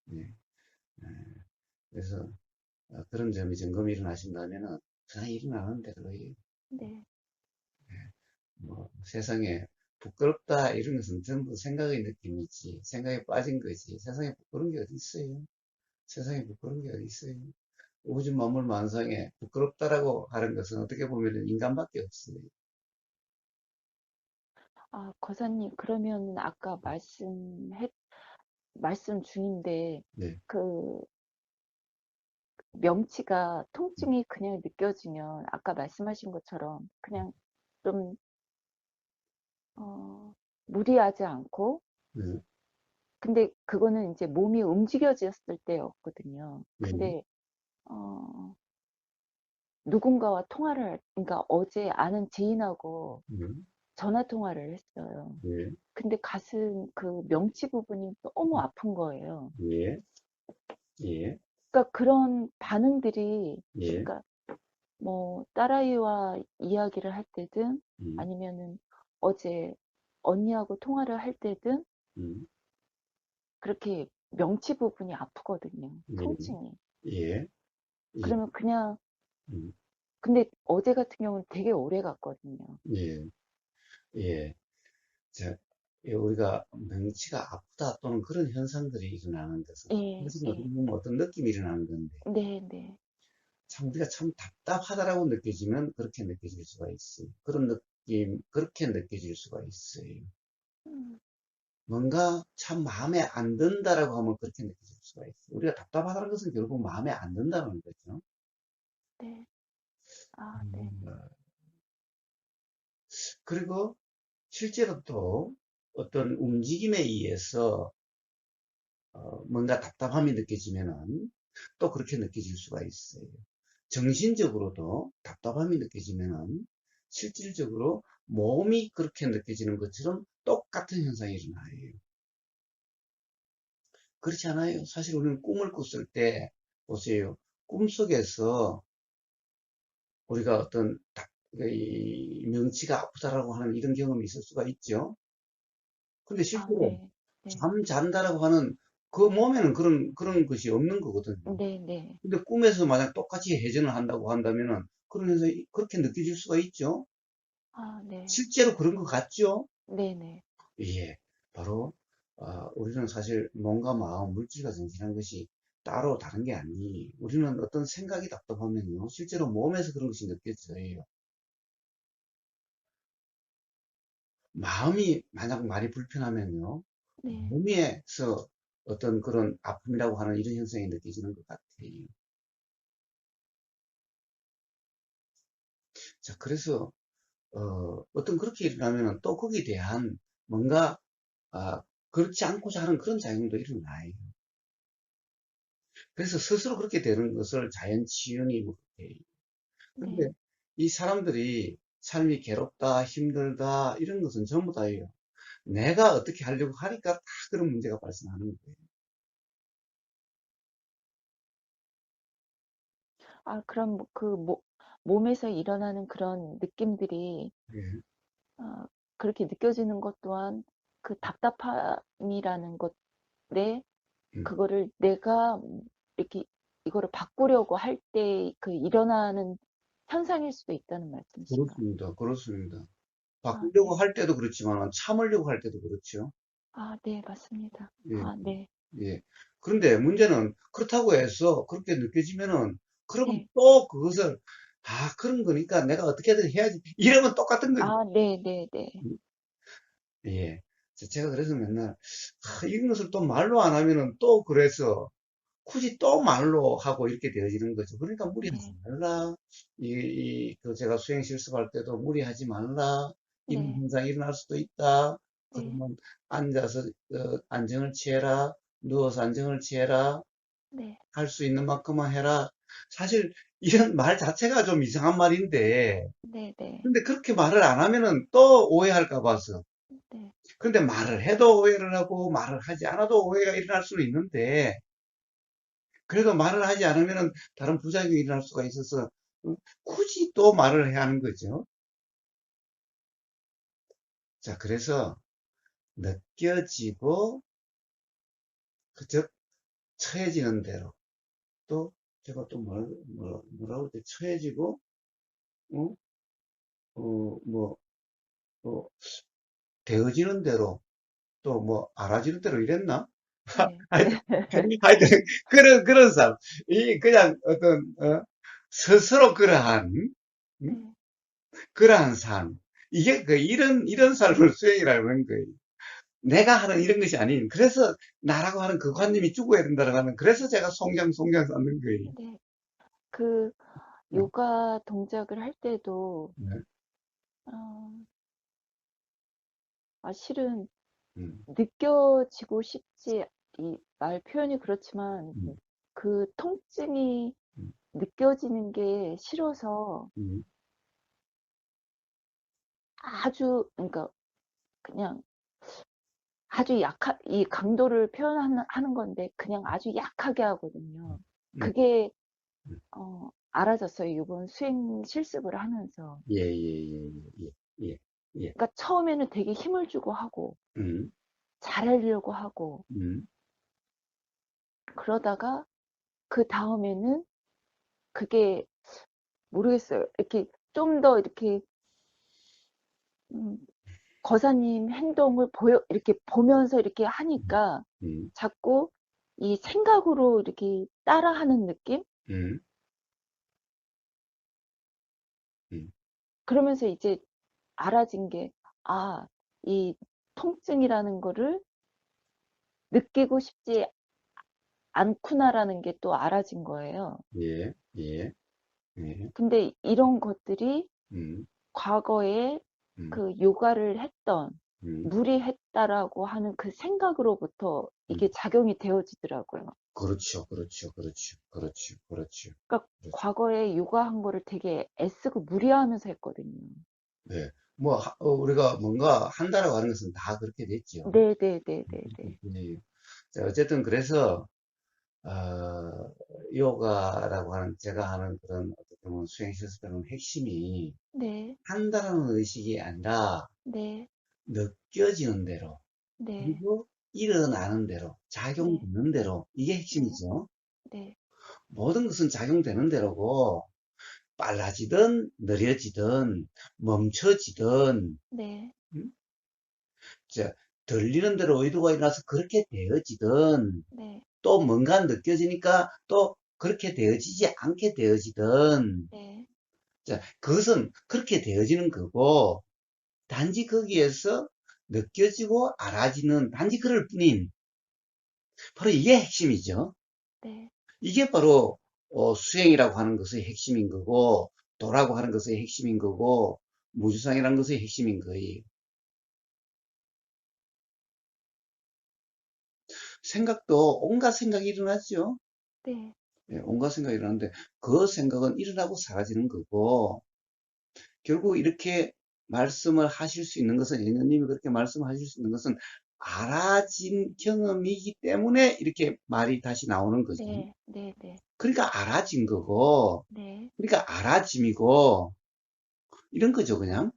네. 네. 그래서 그런 점이 점검이 일어나신다면은 그냥 일어나는 대로예요. 네. 뭐 세상에 부끄럽다 이런 것은 전부 생각의 느낌이지 생각에 빠진 거지 세상에 부끄러운 게 어디 있어요? 세상에 부끄러운 게 어디 있어요? 우주 만물 만상에 부끄럽다라고 하는 것은 어떻게 보면 인간밖에 없어요. 아, 거사님, 그러면 아까 말씀 중인데, 네. 그 명치가 통증이 그냥 느껴지면, 아까 말씀하신 것처럼 그냥 좀, 어, 무리하지 않고, 네. 근데 그거는 이제 몸이 움직여졌을 때였거든요. 네. 근데, 누군가와 그러니까 어제 아는 지인하고 네. 전화 통화를 했어요. 네. 근데 가슴 그 명치 부분이 너무 아픈 거예요. 예. 예. 그러니까 그런 반응들이, 예. 그러니까 뭐 딸아이와 이야기를 할 때든 음. 아니면은 어제 언니하고 통화를 할 때든 음. 그렇게 명치 부분이 아프거든요. 예. 통증이. 예. 예. 그러면 그냥, 음. 근데 어제 같은 경우는 되게 오래 갔거든요. 예. 예. 자, 우리가 명치가 아프다 또는 그런 현상들이 일어나는 것은 예, 그것은 어떻게 예. 보면 어떤 느낌이 일어나는 건데 네, 네. 참 우리가 참 답답하다라고 느껴지면 그렇게 느껴질 수가 있어요. 그런 느낌 그렇게 느껴질 수가 있어요. 음, 뭔가 참 마음에 안 든다라고 하면 그렇게 느껴질 수가 있어요. 우리가 답답하다는 것은 결국 마음에 안 든다는 거죠. 네. 아, 네. 음, 그리고 실제로 또 어떤 움직임에 의해서 뭔가 답답함이 느껴지면은 또 그렇게 느껴질 수가 있어요. 정신적으로도 답답함이 느껴지면은 실질적으로 몸이 그렇게 느껴지는 것처럼 똑같은 현상이 일어나요. 그렇지 않아요? 사실 우리는 꿈을 꿨을 때 보세요. 꿈속에서 우리가 어떤 이 명치가 아프다라고 하는 이런 경험이 있을 수가 있죠. 근데 아, 실제로 네. 네. 잠 잔다라고 하는 그 몸에는 그런 것이 없는 거거든요. 네, 네. 근데 꿈에서 만약 똑같이 회전을 한다고 한다면은 그러면서 그렇게 느껴질 수가 있죠. 아, 네. 실제로 그런 것 같죠. 네, 네. 예, 바로 우리는 사실 몸과 마음, 물질과 정신한 것이 따로 다른 게 아니. 우리는 어떤 생각이 답답하면요. 실제로 몸에서 그런 것이 느껴져요. 마음이 만약 많이 불편하면요. 네, 몸에서 어떤 그런 아픔이라고 하는 이런 현상이 느껴지는 것 같아요. 자, 그래서, 어떤 그렇게 일어나면 또 거기에 대한 뭔가, 아, 그렇지 않고자 하는 그런 작용도 일어나요. 그래서 스스로 그렇게 되는 것을 자연치유니 뭐, 그렇게. 근데 네. 이 사람들이 삶이 괴롭다, 힘들다, 이런 것은 전부 다예요. 내가 어떻게 하려고 하니까 다 그런 문제가 발생하는 거예요. 아, 그럼 몸에서 일어나는 그런 느낌들이, 예. 아, 그렇게 느껴지는 것 또한 그 답답함이라는 것에 음, 그거를 내가 이렇게 이거를 바꾸려고 할 때 그 일어나는 현상일 수도 있다는 말씀이신가요? 그렇습니다. 그렇습니다. 아, 바꾸려고 네. 할 때도 그렇지만 참으려고 할 때도 그렇죠. 아, 네, 맞습니다. 예, 아, 네. 예. 그런데 문제는 그렇다고 해서 그렇게 느껴지면은 그러면 네. 또 그것을 그런 거니까 내가 어떻게든 해야지. 이러면 똑같은 거죠. 아, 네, 네, 네. 예. 제가 그래서 맨날 이런 것을 또 말로 안 하면은 또 그래서 굳이 또 말로 하고 이렇게 되어지는 거죠. 그러니까 무리하지 네. 말라. 그 제가 수행 실습할 때도 무리하지 말라. 이런 네. 현상이 일어날 수도 있다. 네. 그러면 앉아서 안정을 취해라. 누워서 안정을 취해라. 네. 할 수 있는 만큼만 해라. 사실 이런 말 자체가 좀 이상한 말인데, 네, 네. 근데 그렇게 말을 안 하면은 또 오해할까 봐서. 네. 근데 말을 해도 오해를 하고 말을 하지 않아도 오해가 일어날 수는 있는데, 그래도 말을 하지 않으면 다른 부작용이 일어날 수가 있어서 굳이 또 말을 해야 하는 거죠. 자, 그래서 느껴지고 그저 처해지는 대로 또 제가 또 뭐라고 그랬지? 처해지고 어? 뭐 되어지는 대로 또 뭐 알아지는 대로 이랬나? 네. 하여튼 하여튼 그런 삶. 이 그냥 어떤 스스로 음? 네. 그러한 삶. 이게 이런 삶을 수행이라고 하는 거예요. 내가 하는 이런 것이 아닌, 그래서 나라고 하는 그 관념이 죽어야 된다고 하는, 그래서 제가 송장 쌓는 거예요. 네. 그 요가 동작을 할 때도 네. 어, 실은 음, 느껴지고 싶지 이 말 표현이 그렇지만 음, 그 통증이 음, 느껴지는 게 싫어서 음, 아주 그러니까 그냥 아주 약하 이 강도를 표현하는 하는 건데 그냥 아주 약하게 하거든요. 음, 그게 음. 알아졌어요. 이번 수행 실습을 하면서. 예, 예, 예, 예, 예, 예, 예. 그러니까 처음에는 되게 힘을 주고 하고 음, 잘하려고 하고 음, 그러다가 그다음에는 그게 모르겠어요. 이렇게 좀 더 이렇게 음 거사님 행동을 이렇게 보면서 이렇게 하니까 음, 자꾸 이 생각으로 이렇게 따라하는 느낌? 음, 음, 그러면서 이제 알아진 게, 아, 이 통증이라는 거를 느끼고 싶지 않구나라는 게 또 알아진 거예요. 예, 예, 예, 근데 이런 것들이 음, 과거에 음, 그 요가를 했던 음, 무리했다라고 하는 그 생각으로부터 음. 이게 작용이 되어지더라고요. 그렇죠, 그렇죠, 그렇죠, 그렇죠, 그렇죠, 그러니까 그렇죠. 과거에 요가한 거를 되게 애쓰고 무리하면서 했거든요. 네. 뭐, 우리가 뭔가 한다라고 하는 것은 다 그렇게 됐죠. 네네네네네. 네. 자, 어쨌든 그래서, 요가라고 하는, 제가 하는 그런 어떻게 보면 수행 실습하는 핵심이 네, 한다라는 의식이 아니라 네, 느껴지는 대로, 네, 그리고 일어나는 대로, 네, 작용되는 대로, 이게 네, 핵심이죠. 네, 모든 것은 작용되는 대로고, 빨라지든, 느려지든, 멈춰지든, 네, 음? 자, 들리는 대로 의도가 일어나서 그렇게 되어지든, 네, 또 뭔가 느껴지니까 또 그렇게 되어지지 않게 되어지든, 네, 자, 그것은 그렇게 되어지는 거고, 단지 거기에서 느껴지고 알아지는 단지 그럴 뿐인, 바로 이게 핵심이죠. 네, 이게 바로 수행이라고 하는 것의 핵심인 거고, 도라고 하는 것의 핵심인 거고, 무주상이라는 것의 핵심인 거예요. 생각도 온갖 생각이 일어나죠. 네, 예, 온갖 생각이 일어나는데 그 생각은 일어나고 사라지는 거고, 결국 이렇게 말씀을 하실 수 있는 것은, 예수님이 그렇게 말씀하실 수 있는 것은 알아진 경험이기 때문에 이렇게 말이 다시 나오는 거죠. 네, 네, 네, 그러니까 알아진 거고, 네, 그러니까 알아짐이고, 이런 거죠, 그냥.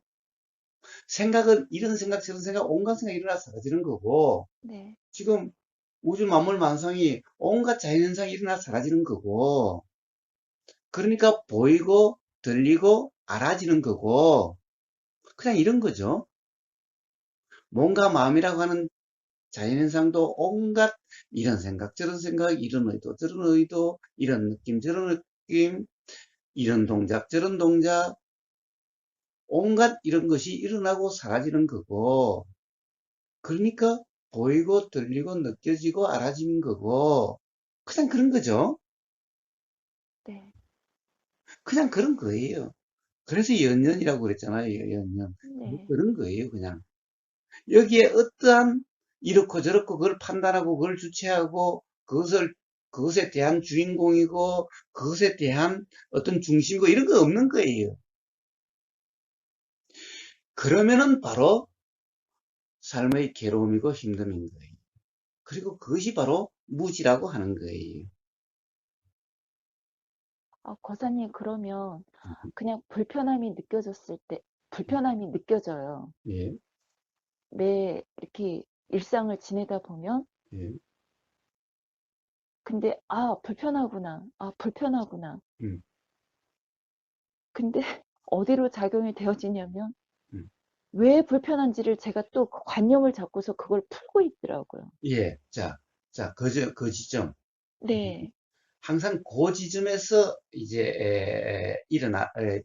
생각은 이런 생각, 저런 생각, 온갖 생각이 일어나 사라지는 거고, 네, 지금 우주 만물 만상이 온갖 자연현상이 일어나 사라지는 거고, 그러니까 보이고, 들리고, 알아지는 거고, 그냥 이런 거죠. 몸과 마음이라고 하는 자연현상도 온갖 이런 생각, 저런 생각, 이런 의도, 저런 의도, 이런 느낌, 저런 느낌, 이런 동작, 저런 동작, 온갖 이런 것이 일어나고 사라지는 거고, 그러니까 보이고 들리고 느껴지고 알아지는 거고, 그냥 그런 거죠. 네, 그냥 그런 거예요. 그래서 연연이라고 그랬잖아요. 연연. 네, 그런 거예요, 그냥. 여기에 어떠한 이렇고 저렇고 그걸 판단하고 그걸 주체하고 그것에 대한 주인공이고 그것에 대한 어떤 중심이고 이런 거 없는 거예요. 그러면은 바로 삶의 괴로움이고 힘듦인 거예요. 그리고 그것이 바로 무지라고 하는 거예요. 거사님, 그러면 그냥 불편함이 느껴졌을 때, 불편함이 느껴져요. 예, 이렇게 일상을 지내다 보면, 예, 근데, 불편하구나. 불편하구나. 음, 근데 어디로 작용이 되어지냐면, 음. 왜 불편한지를 제가 또 그 관념을 잡고서 그걸 풀고 있더라고요. 예, 자, 그 지점. 네, 항상 그 지점에서 이제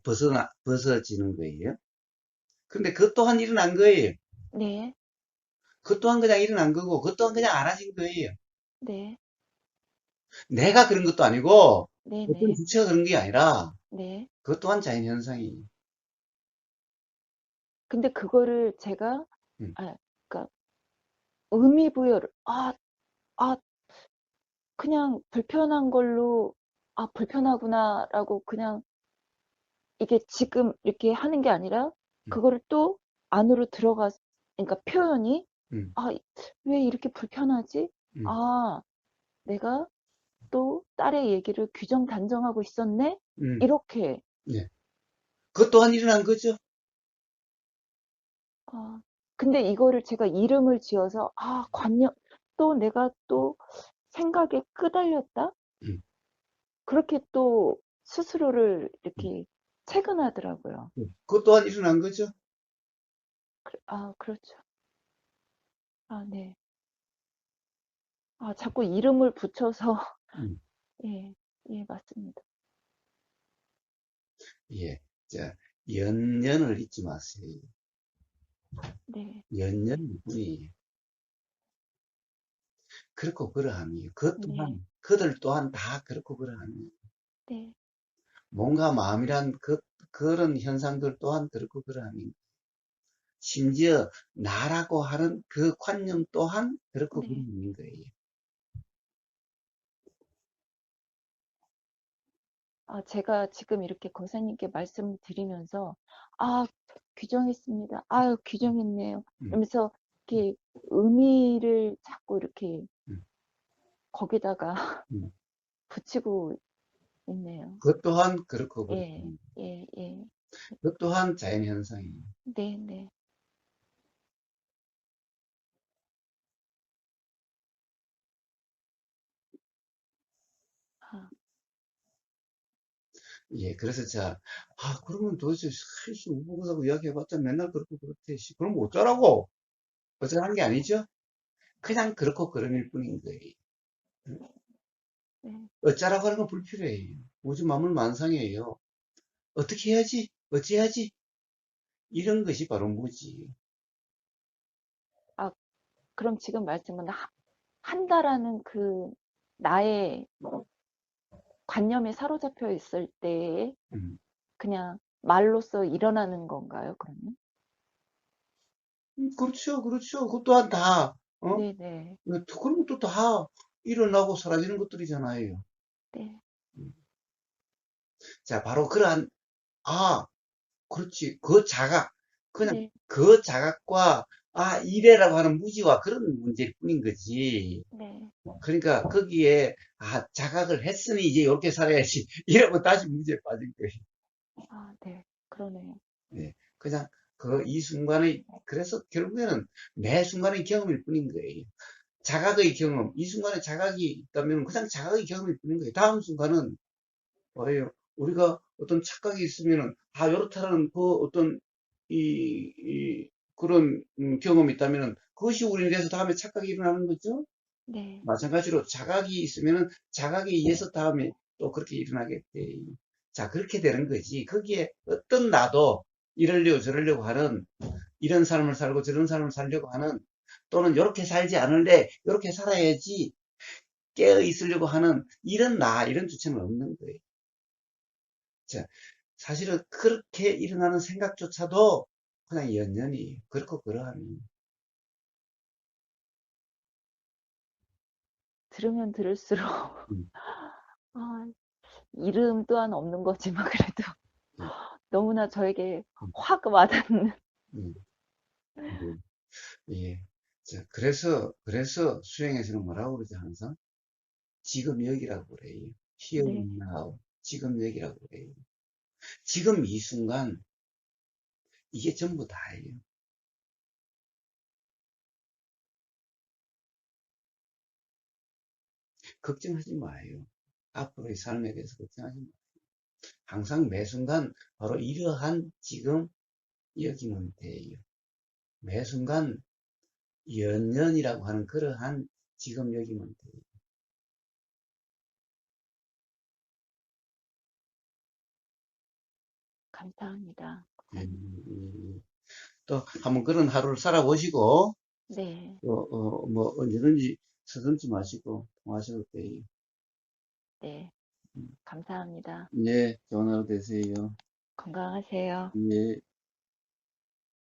벗어지는 거예요. 근데 그것 또한 일어난 거예요. 네, 그것 또한 그냥 일어난 거고, 그것 또한 그냥 알아진 거예요. 네, 내가 그런 것도 아니고, 네, 어떤 네, 주체가 그런 게 아니라, 네. 그것 또한 자연현상이에요. 근데 그거를 제가, 음, 그러니까 의미부여를, 아, 그냥 불편한 걸로, 불편하구나라고 그냥 이게 지금 이렇게 하는 게 아니라, 음, 그거를 또 안으로 그러니까 표현이, 음, 아, 왜 이렇게 불편하지? 음, 아, 내가 또 딸의 얘기를 규정 단정하고 있었네? 음, 이렇게, 예. 그것 또한 일어난 거죠. 아, 근데 이거를 제가 이름을 지어서, 또 내가 또 생각에 끄달렸다? 음, 그렇게 또 스스로를 음, 이렇게 체근하더라고요. 그것 또한 일어난 거죠. 그렇죠. 네. 자꾸 이름을 붙여서, 음, 예, 예, 맞습니다. 예. 자, 연연을 잊지 마세요. 네, 네, 연연일 뿐이에요. 그렇고 그러함이에요. 그것 네, 또한, 그들 또한 다 그렇고 그러함이에요. 네, 몸과 마음이란 그런 현상들 또한 그렇고 그러함이에요. 심지어 나라고 하는 그 관념 또한 그렇고 네. 그러는 거예요. 제가 지금 이렇게 거사님께 말씀을 드리면서, 아, 규정했습니다. 아유, 규정했네요. 음, 이러면서 이렇게 의미를 자꾸 이렇게 음, 거기다가 음. 붙이고 있네요. 그것 또한 그렇고 예, 그렇습니다. 예, 예. 그것 또한 자연현상이에요. 네, 네. 아, 예, 그래서 그러면 도대체, 우보고사고 이야기해봤자 맨날 그렇고 그렇대. 그럼 어쩌라고? 어쩌라는 게 아니죠? 그냥 그렇고 그름일 뿐인 거예요. 네. 어쩌라고 하는 건 불필요해요. 우주 만물 만상이에요. 어떻게 해야지? 어찌해야지? 이런 것이 바로 무지. 아, 그럼 지금 말씀은 한다라는 그 나의 관념에 사로잡혀 있을 때 음. 그냥 말로써 일어나는 건가요, 그러면? 그렇죠, 그렇죠. 그것 또한 다, 어? 네네. 그런 것도 다 일어나고 사라지는 것들이잖아요. 네. 음. 자, 바로 그러한, 아, 그렇지. 그 자각, 그냥 네. 그 자각과, 이래라고 하는 무지와 그런 문제일 뿐인 거지. 네. 그러니까 거기에, 자각을 했으니 이제 이렇게 살아야지. 이러면 다시 문제에 빠진 거예요. 아, 네. 그러네요. 네. 그냥 이 순간의, 그래서 결국에는 매 순간의 경험일 뿐인 거예요. 자각의 경험, 이 순간에 자각이 있다면 그냥 자각의 경험일 뿐인 거예요. 다음 순간은 뭐예요? 우리가 어떤 착각이 있으면은, 요렇다는 그 어떤, 그런, 경험이 있다면은, 그것이 우리에 대해서 다음에 착각이 일어나는 거죠? 네. 마찬가지로 자각이 있으면은, 자각에 의해서 다음에 또 그렇게 일어나게 돼. 자, 그렇게 되는 거지. 거기에 어떤 나도 이러려고 저러려고 하는, 이런 삶을 살고 저런 삶을 살려고 하는, 또는 이렇게 살지 않을래, 이렇게 살아야지 깨어 있으려고 하는 이런 주체는 없는 거예요. 자, 사실은 그렇게 일어나는 생각조차도 그냥 연연이 그렇고 그러하니. 들으면 들을수록 음, 아, 이름 또한 없는 거지만 그래도 음, 너무나 저에게 음, 확 와닿는. 음, 예. 자, 그래서 수행에서는 뭐라고 그러지, 항상? 지금 여기라고 그래요. Here 네. now. 지금 여기라고 그래요. 지금 이 순간, 이게 전부 다예요. 걱정하지 마요. 앞으로의 삶에 대해서 걱정하지 마요. 항상 매 순간, 바로 이러한 지금 여기면 돼요. 매 순간, 연연이라고 하는 그러한 지금 여기면 돼요. 감사합니다. 예, 목사님. 또 한번 그런 하루를 살아보시고 네. 뭐 언제든지 서슴지 마시고 통화하셔도 돼요. 네. 감사합니다. 예, 좋은 하루 되세요. 건강하세요. 예.